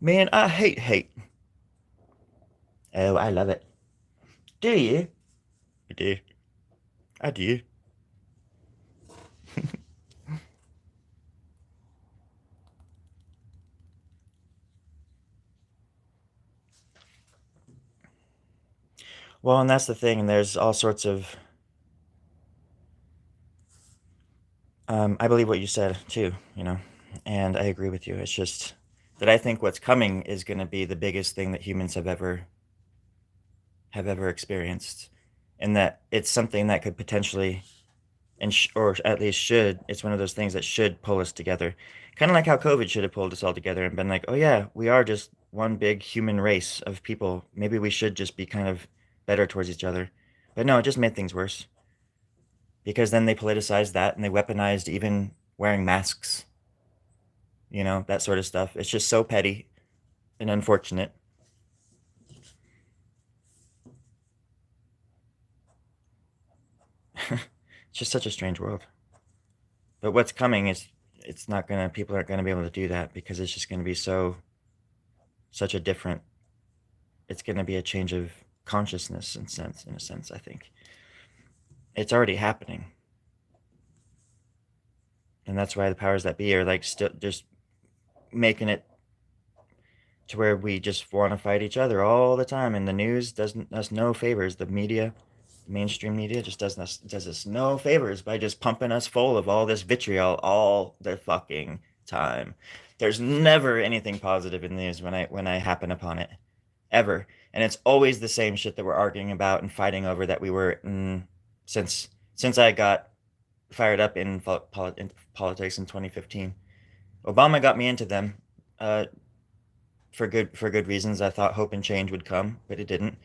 Man, I hate hate. Oh, I love it. Do you? I do. I do. Well, and that's the thing. And there's all sorts of. I believe what you said too. And I agree with you. It's just that I think what's coming is going to be the biggest thing that humans have ever experienced, and that it's something that could potentially or at least should. It's one of those things that should pull us together, kind of like how COVID should have pulled us all together and been like, oh yeah, we are just one big human race of people. Maybe we should just be kind of better towards each other. But no, it just made things worse because then they politicized that and they weaponized even wearing masks, that sort of stuff. It's just so petty and unfortunate. It's just such a strange world. But what's coming is it's not gonna people aren't gonna be able to do that because it's just gonna be such a different. It's gonna be a change of consciousness in a sense, I think. It's already happening. And that's why the powers that be are like still just making it to where we just want to fight each other all the time, and the news does us no favors. The media, mainstream media, just does us no favors by just pumping us full of all this vitriol all the fucking time. There's never anything positive in the news when I happen upon it, ever, and it's always the same shit that we're arguing about and fighting over that we were since I got fired up in politics in 2015. Obama got me into them. For good reasons. I thought hope and change would come, but it didn't.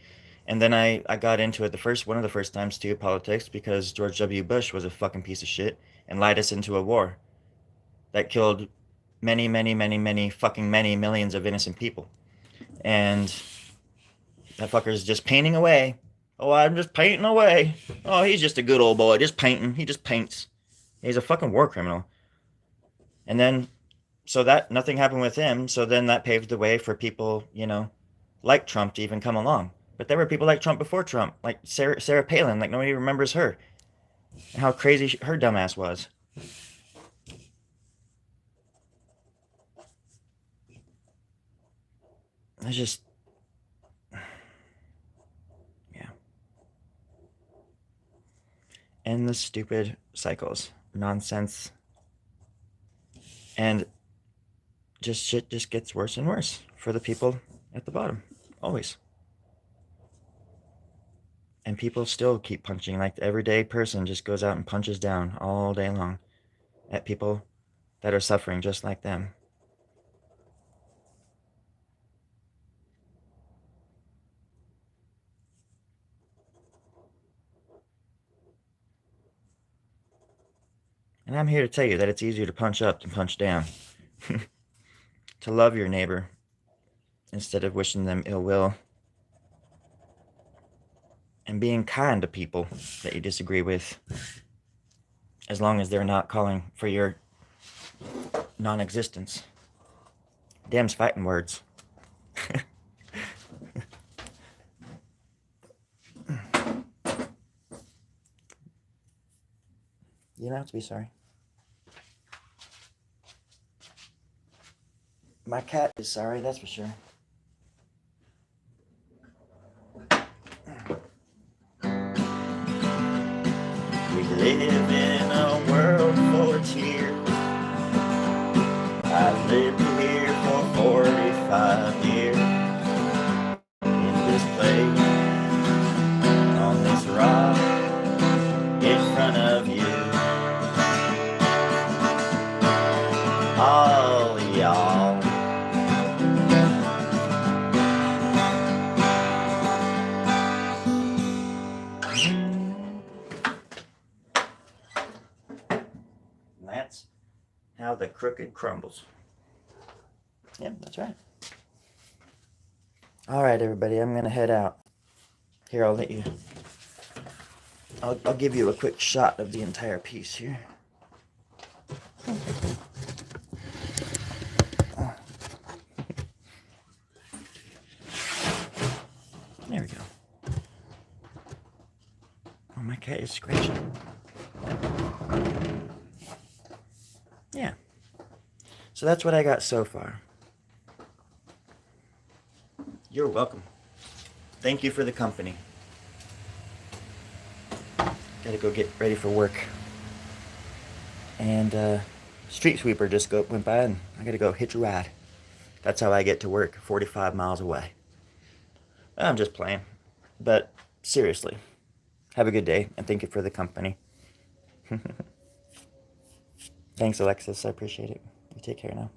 And then I got into it one of the first times too, politics, because George W. Bush was a fucking piece of shit and lied us into a war that killed many millions of innocent people. And that fucker's just painting away. Oh, I'm just painting away. Oh, he's just a good old boy, just painting. He just paints. He's a fucking war criminal. And then so that nothing happened with him. So then that paved the way for people, like Trump to even come along. But there were people like Trump before Trump, like Sarah Palin, like nobody remembers her and how crazy her dumbass was. It's just, yeah. Endless stupid cycles, nonsense, and just shit just gets worse and worse for the people at the bottom, always. And people still keep punching, like the everyday person just goes out and punches down all day long at people that are suffering just like them. And I'm here to tell you that it's easier to punch up than punch down. To love your neighbor instead of wishing them ill will. And being kind to people that you disagree with, as long as they're not calling for your non-existence. Damn's fighting words. You don't have to be sorry. My cat is sorry, that's for sure. We live in a world full of tears. I've lived here for 45 years. In this place, on this rock, in front of you. All y'all. And that's how the crooked crumbles. Yep, that's right. All right, everybody, I'm gonna head out. Here, I'll let you. I'll give you a quick shot of the entire piece here. There we go. Oh, my cat is scratching. Yeah. So that's what I got so far. You're welcome. Thank you for the company. Gotta go get ready for work. And street sweeper just went by and I gotta go hitch a ride. That's how I get to work, 45 miles away. I'm just playing. But seriously, have a good day and thank you for the company. Thanks, Alexis. I appreciate it. You take care now.